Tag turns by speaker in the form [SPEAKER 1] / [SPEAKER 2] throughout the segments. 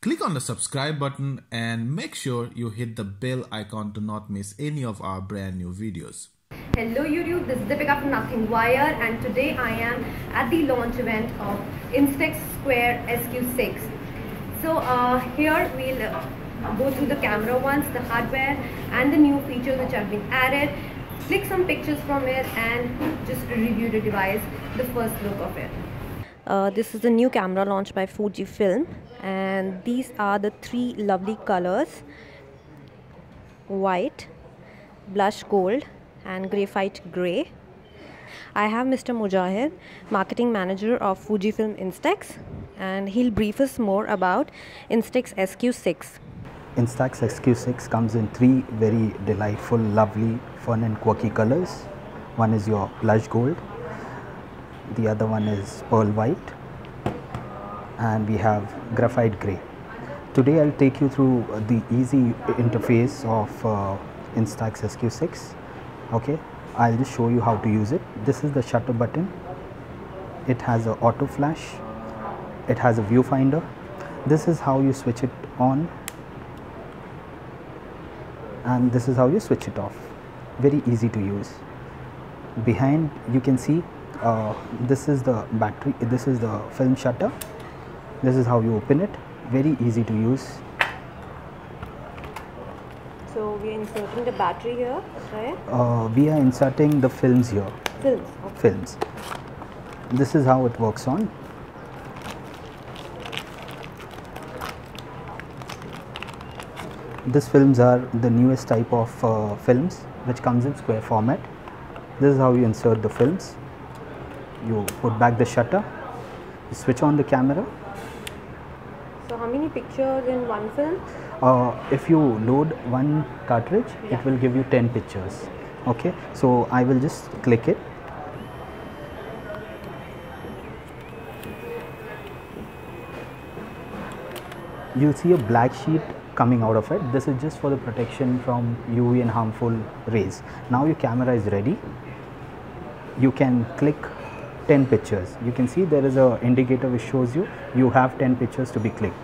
[SPEAKER 1] Click on the subscribe button and make sure you hit the bell icon to not miss any of our brand new videos.
[SPEAKER 2] Hello YouTube, this is Deepika from Nothing Wire, and today I am at the launch event of Instax SQUARE SQ6. So here we'll go through the camera once, the hardware and the new features which have been added, click some pictures from it and just review the device, the first look of it. This is the new camera launched by Fujifilm, and these are the three lovely colors: white, blush gold and graphite grey. I have Mr. Mujahid, marketing manager of Fujifilm Instax, and he'll brief us more about Instax SQ6.
[SPEAKER 3] Instax SQ6 comes in three very delightful, lovely, fun and quirky colors. One is your blush gold, the other one is pearl white, and we have graphite grey. Today I'll take you through the easy interface of Instax SQ6. Okay, I'll just show you how to use it. This is the shutter button. It has an auto flash. It has a viewfinder. This is how you switch it on, and this is how you switch it off. Very easy to use. Behind you can see this is the battery, this is the film shutter. This is how you open it. Very easy to use.
[SPEAKER 2] So we are inserting the battery here, right?
[SPEAKER 3] We are inserting the films here.
[SPEAKER 2] Films. Okay.
[SPEAKER 3] Films. This is how it works on. These films are the newest type of films which comes in square format. This is how you insert the films. You put back the shutter, you switch on the camera.
[SPEAKER 2] So how many pictures in one film?
[SPEAKER 3] If you load one cartridge, it will give you 10 pictures. Okay, so I will just click it. You'll see a black sheet coming out of it. This is just for the protection from UV and harmful rays. Now your camera is ready. You can click 10 pictures. You can see there is an indicator which shows you have 10 pictures to be clicked.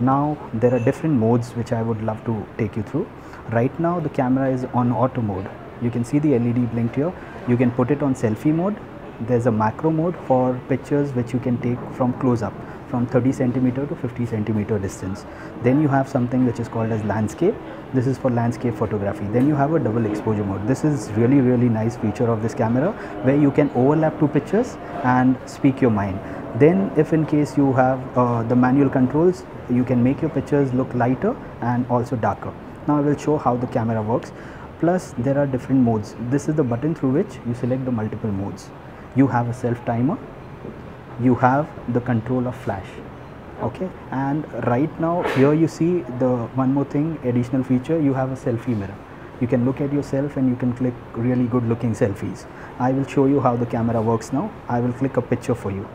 [SPEAKER 3] Now there are different modes which I would love to take you through. Right now the camera is on auto mode. You can see the LED blinked here. You can put it on selfie mode. There's a macro mode for pictures which you can take from close up, from 30 centimeter to 50 centimeter distance. Then you have something which is called as landscape. This is for landscape photography. Then you have a double exposure mode. This is really nice feature of this camera, where you can overlap two pictures and speak your mind. Then if in case you have the manual controls, you can make your pictures look lighter and also darker. Now I will show how the camera works. Plus there are different modes. This is the button through which you select the multiple modes. You have a self timer. You have the control of flash. Okay, and right now here you see the one more thing, additional feature. You have a selfie mirror. You can look at yourself and you can click really good looking selfies. I will show you how the camera works now. I will click a picture for you.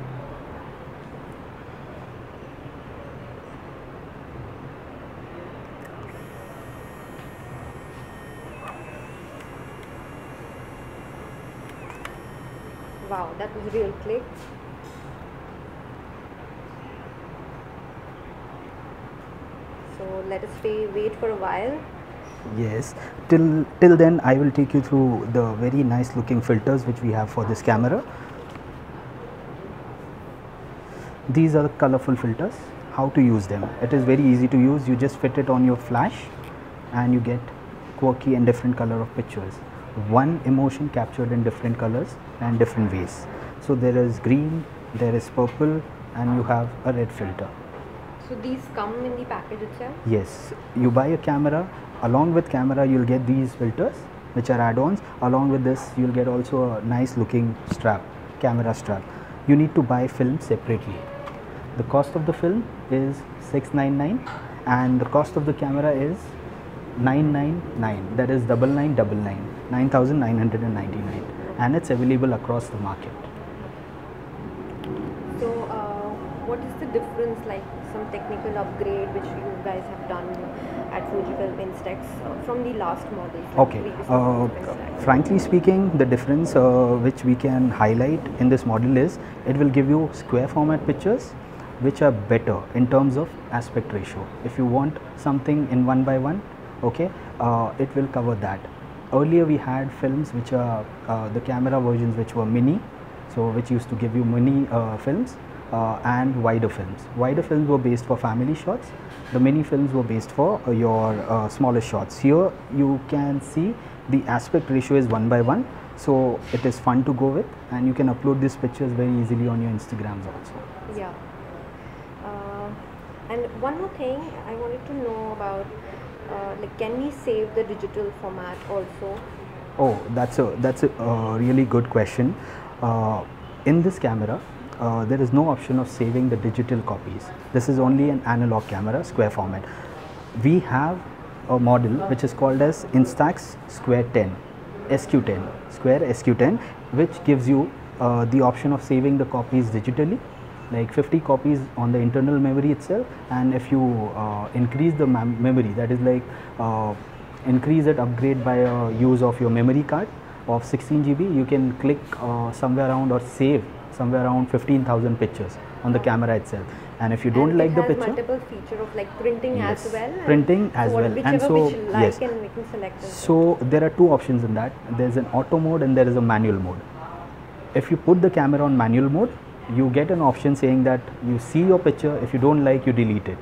[SPEAKER 2] Wow, that was real click. So let us wait for a while.
[SPEAKER 3] Yes, till then I will take you through the very nice looking filters which we have for this camera. These are the colorful filters. How to use them? It is very easy to use. You just fit it on your flash and you get quirky and different color of pictures. One emotion captured in different colors and different ways. So there is green, there is purple, and you have a red filter.
[SPEAKER 2] So these come in the package itself?
[SPEAKER 3] Yes, you buy a camera. Along with camera you'll get these filters which are add-ons. Along with this you'll get also a nice looking strap, camera strap. You need to buy film separately. The cost of the film is $699 and the cost of the camera is $999, that is 9,999, and it's available across the market.
[SPEAKER 2] So what is the difference, like some technical upgrade which you guys have done at Fujifilm Instax from the last models?
[SPEAKER 3] Okay, frankly speaking, the difference which we can highlight in this model is it will give you square format pictures which are better in terms of aspect ratio. If you want something in 1:1, okay, it will cover that. Earlier we had films which are the camera versions which were mini, so which used to give you mini films and wider films. Wider films were based for family shots. The mini films were based for your smaller shots. Here you can see the aspect ratio is 1:1, so it is fun to go with, and you can upload these pictures very easily on your Instagrams also.
[SPEAKER 2] Yeah. And one more thing I wanted to know about, like, can we save the digital format also?
[SPEAKER 3] Oh, that's a really good question. In this camera, there is no option of saving the digital copies. This is only an analog camera, square format. We have a model which is called as Instax SQUARE SQ10, Square SQ10, which gives you the option of saving the copies digitally, like 50 copies on the internal memory itself, and if you increase the memory, that is like increase it, upgrade by use of your memory card of 16 GB, you can click somewhere around or save somewhere around 15,000 pictures on the camera itself. And if you don't like the picture,
[SPEAKER 2] multiple feature of like printing as well.
[SPEAKER 3] Printing as well, and so
[SPEAKER 2] yes. And we can select
[SPEAKER 3] so there are two options in that. There's an auto mode and there is a manual mode. If you put the camera on manual mode, you get an option saying that you see your picture. If you don't like, you delete it.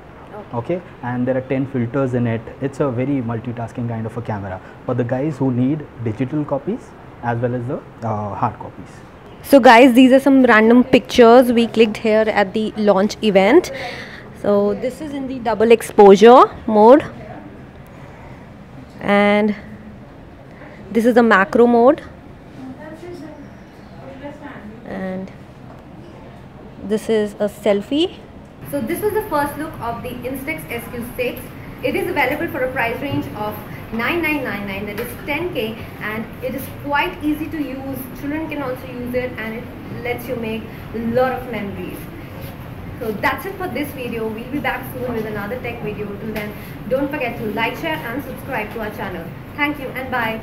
[SPEAKER 3] Okay, and there are 10 filters in it. It's a very multitasking kind of a camera for the guys who need digital copies as well as the hard copies.
[SPEAKER 2] So guys, these are some random pictures we clicked here at the launch event. So this is in the double exposure mode, and this is the macro mode, and this is a selfie. So this was the first look of the Instax SQ6. It is available for a price range of 9999, that is 10K, and it is quite easy to use. Children can also use it, and it lets you make a lot of memories. So that's it for this video. We'll be back soon with another tech video. Till then, don't forget to like, share and subscribe to our channel. Thank you and bye.